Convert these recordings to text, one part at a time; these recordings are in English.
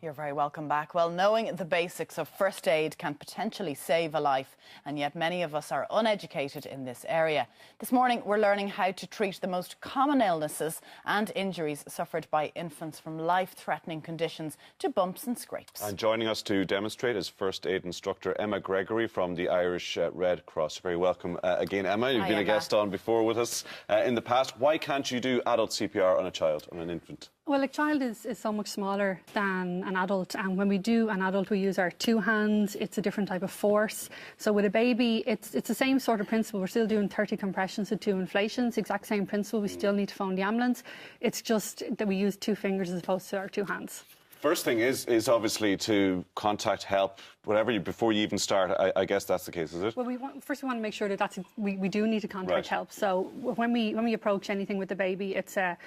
You're very welcome back. Well, knowing the basics of first aid can potentially save a life, and yet many of us are uneducated in this area. This morning, we're learning how to treat the most common illnesses and injuries suffered by infants, from life-threatening conditions to bumps and scrapes. And joining us to demonstrate is first aid instructor Emma Gregory from the Irish Red Cross. Very welcome again, Emma. You've been a guest on before with us in the past. Why can't you do adult CPR on a child, on an infant? Well, a child is so much smaller than an adult, and when we do an adult, we use our two hands. It's a different type of force. So with a baby, it's the same sort of principle. We're still doing 30 compressions and 2 inflations, exact same principle. We still need to phone the ambulance. It's just that we use 2 fingers as opposed to our 2 hands. First thing is obviously to contact help, before you even start. I guess that's the case, is it? Well, first we want to make sure that we do need to contact help. So when we approach anything with the baby, it's a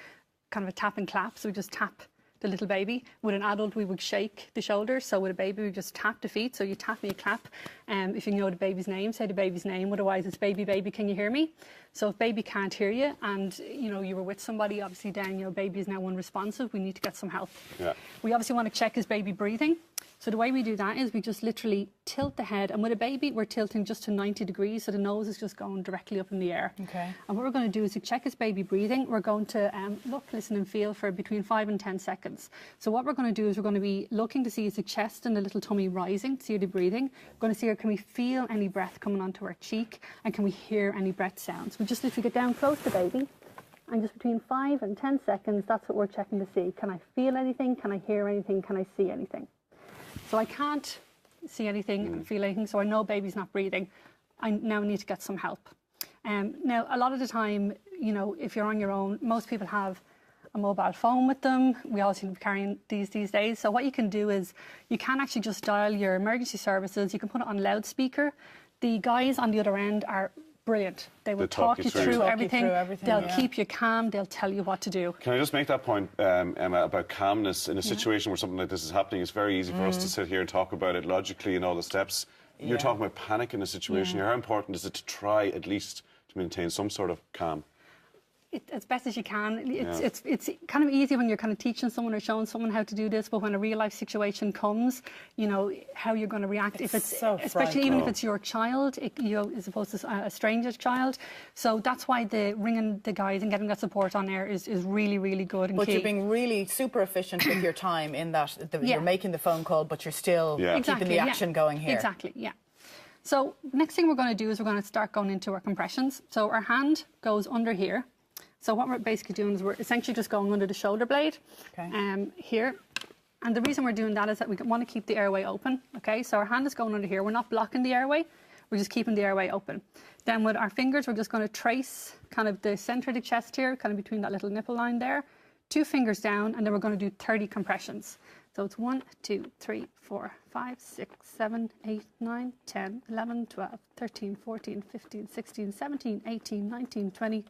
kind of a tap and clap, so we just tap the little baby. With an adult, we would shake the shoulders. So with a baby, we just tap the feet. So you tap me a clap. If you know the baby's name, say the baby's name. Otherwise, it's baby, baby, can you hear me? So if baby can't hear you, and you were with somebody, obviously then baby is now unresponsive. We need to get some help. Yeah. We obviously want to check his baby breathing. So the way we do that is we just literally tilt the head, and with a baby we're tilting just to 90 degrees, so the nose is just going directly up in the air. Okay. And what we're going to do is to check his baby breathing. We're going to look, listen and feel for between 5 and 10 seconds. So what we're going to do is we're going to be looking to see is the chest and the little tummy rising, to see the breathing. We're going to see, can we feel any breath coming onto our cheek, and can we hear any breath sounds. We just literally get down close to baby, and just between 5 and 10 seconds, that's what we're checking to see. Can I feel anything? Can I hear anything? Can I see anything? So I can't see anything and feel anything, so I know baby's not breathing. I now need to get some help. Now, a lot of the time, if you're on your own, most people have a mobile phone with them. We all seem to be carrying these days. So what you can do is you can actually just dial your emergency services. You can put it on loudspeaker. The guys on the other end are brilliant. They will talk you through everything. They'll keep you calm. They'll tell you what to do. Can I just make that point, Emma, about calmness in a situation where something like this is happening? It's very easy for us to sit here and talk about it logically and all the steps. You're talking about panic in a situation here. How important is it to try at least to maintain some sort of calm? As best as you can. It's kind of easy when you're kind of teaching someone or showing someone how to do this, but when a real life situation comes, how you're going to react. If it's so especially even if it's your child, as opposed to a stranger's child. So that's why ringing the guys and getting that support on air is really, really good and key. But you're being really super efficient with your time in that you're making the phone call, but you're still keeping the action going here. Exactly, yeah. So next thing we're going to do is we're going to start going into our compressions. So our hand goes under here. So what we're basically doing is we're essentially just going under the shoulder blade here. And the reason we're doing that is that we want to keep the airway open. Okay, so our hand is going under here. We're not blocking the airway. We're just keeping the airway open. Then with our fingers, we're just going to trace kind of the centre of the chest here, kind of between that little nipple line there. 2 fingers down, and then we're going to do 30 compressions. So it's 1, 2, 3, 4, 5, 6, 7, 8, 9, 10, 11, 12, 13, 14, 15, 16, 17, 18, 19, 20,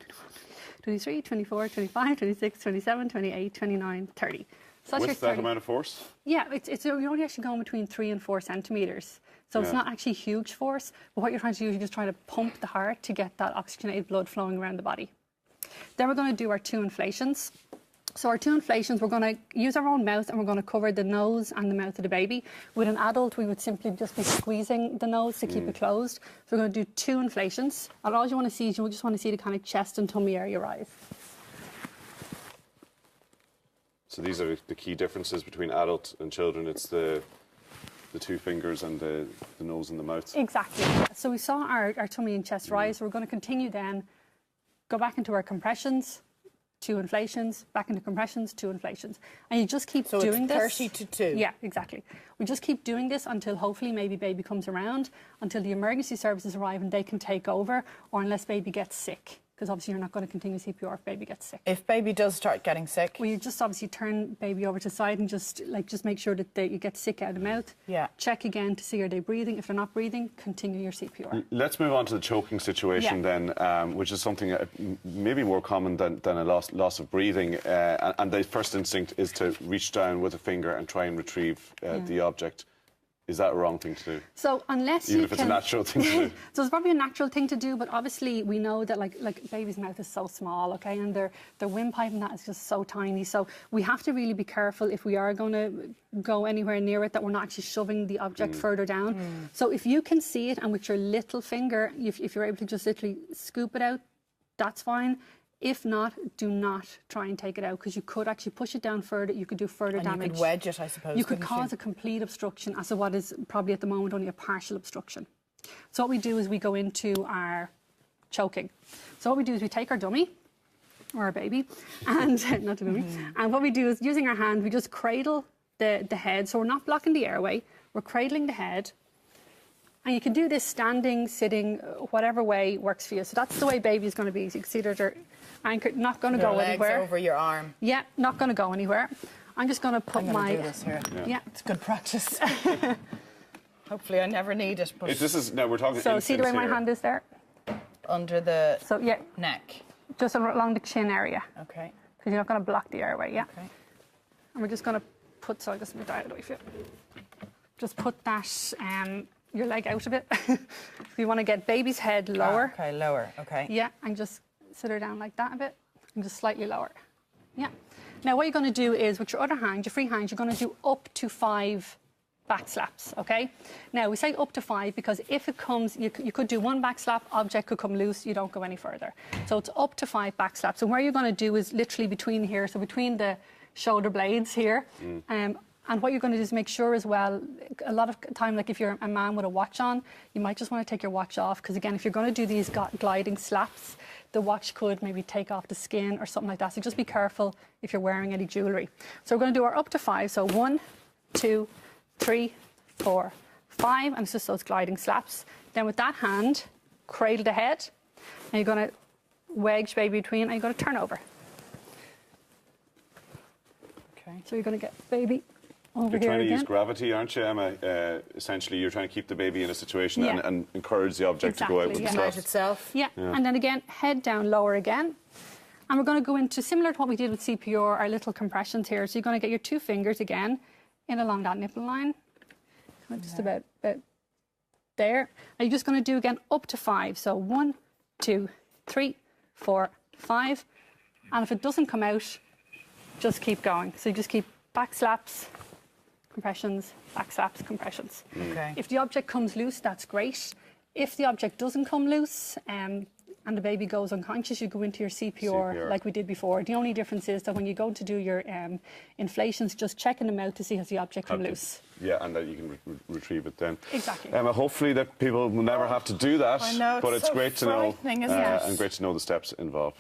23, 24, 25, 26, 27, 28, 29, 30. So that's with that amount of force? Yeah, you're only actually going between 3 and 4 centimetres. So it's not actually huge force, but what you're trying to do is you're just trying to pump the heart to get that oxygenated blood flowing around the body. Then we're going to do our 2 inflations. So our 2 inflations, we're going to use our own mouth and we're going to cover the nose and the mouth of the baby. With an adult, we would simply just be squeezing the nose to keep it closed. So we're going to do 2 inflations. And all you want to see is you just want to see the kind of chest and tummy area rise. So these are the key differences between adult and children. It's the 2 fingers and the nose and the mouth. Exactly. So we saw our tummy and chest rise. So we're going to continue then, go back into our compressions. 2 inflations, back into compressions, 2 inflations. And you just keep doing this. So it's 30 to 2. Yeah, exactly. We just keep doing this until hopefully maybe baby comes around, until the emergency services arrive and they can take over, or unless baby gets sick. Because obviously you're not going to continue CPR if baby gets sick. If baby does start getting sick? Well, you just obviously turn baby over to the side and just make sure that you get sick out of the mouth. Yeah. Check again to see are they breathing. If they're not breathing, continue your CPR. Let's move on to the choking situation then, which is something maybe more common than a loss of breathing. And the first instinct is to reach down with a finger and try and retrieve the object. Is that a wrong thing to do? So unless Even you if it's a natural thing to do. So it's probably a natural thing to do, but obviously we know that like baby's mouth is so small, okay, and their windpipe and that is just so tiny. So we have to really be careful if we are going to go anywhere near it that we're not actually shoving the object further down. So if you can see it and with your little finger, if you're able to just literally scoop it out, that's fine. If not, do not try and take it out because you could actually push it down further. You could do further damage. You could wedge it, I suppose. You could cause a complete obstruction as to what is probably at the moment only a partial obstruction. So what we do is we go into our choking. So what we do is we take our dummy or our baby and not the dummy. And what we do is using our hand, we just cradle the head. So we're not blocking the airway. We're cradling the head. And you can do this standing, sitting, whatever way works for you. So that's the way baby is going to be. So you can see that they're anchored, not going to go anywhere. Over your arm. Yeah, not going to go anywhere. I'm just going to put do this here. Yeah. It's good practice. Hopefully I never need it. But This is, now we're talking so see the way my hand is there? under the So neck. just along the chin area. Okay. Because you're not going to block the airway, yeah. Okay. And we're just going to put, so I just move that away for you. Just put that, your leg out a bit. You want to get baby's head lower. Okay, lower. Okay. Yeah, and just sit her down like that a bit, and just slightly lower. Yeah. Now what you're going to do is, with your other hand, your free hand, you're going to do up to 5 back slaps, okay? Now, we say up to 5 because if it comes, you could do 1 back slap, object could come loose, you don't go any further. So it's up to 5 back slaps. And where you're going to do is literally between here, so between the shoulder blades here, and what you're going to do is make sure as well, a lot of time, like if you're a man with a watch on, you might just want to take your watch off because, again, if you're going to do these gliding slaps, the watch could maybe take off the skin or something like that. So just be careful if you're wearing any jewellery. So we're going to do our up to 5. So 1, 2, 3, 4, 5. And it's just those gliding slaps. Then with that hand, cradle the head. And you're going to wedge baby between and you're going to turn over. Okay. So you're going to get baby over You're here trying to again. use gravity, aren't you, Emma? Essentially, you're trying to keep the baby in a situation Yeah. and encourage the object to go out with the Exactly, Right slaps. itself. Yeah. And then again, head down, lower again. And we're going to go into, similar to what we did with CPR, our little compressions here. So you're going to get your 2 fingers again in along that nipple line. Just about there. And you're just going to do again up to 5. So 1, 2, 3, 4, 5. And if it doesn't come out, just keep going. So you just keep back slaps, compressions, back slaps, compressions. Okay. If the object comes loose, that's great. If the object doesn't come loose and the baby goes unconscious, you go into your CPR like we did before. The only difference is that when you go to do your inflations, just checking them out to see has the object come loose. Yeah, and that you can retrieve it then. Exactly. Emma, hopefully that people will never have to do that. I know, but it's it's so great to know frightening, isn't it? and great to know the steps involved.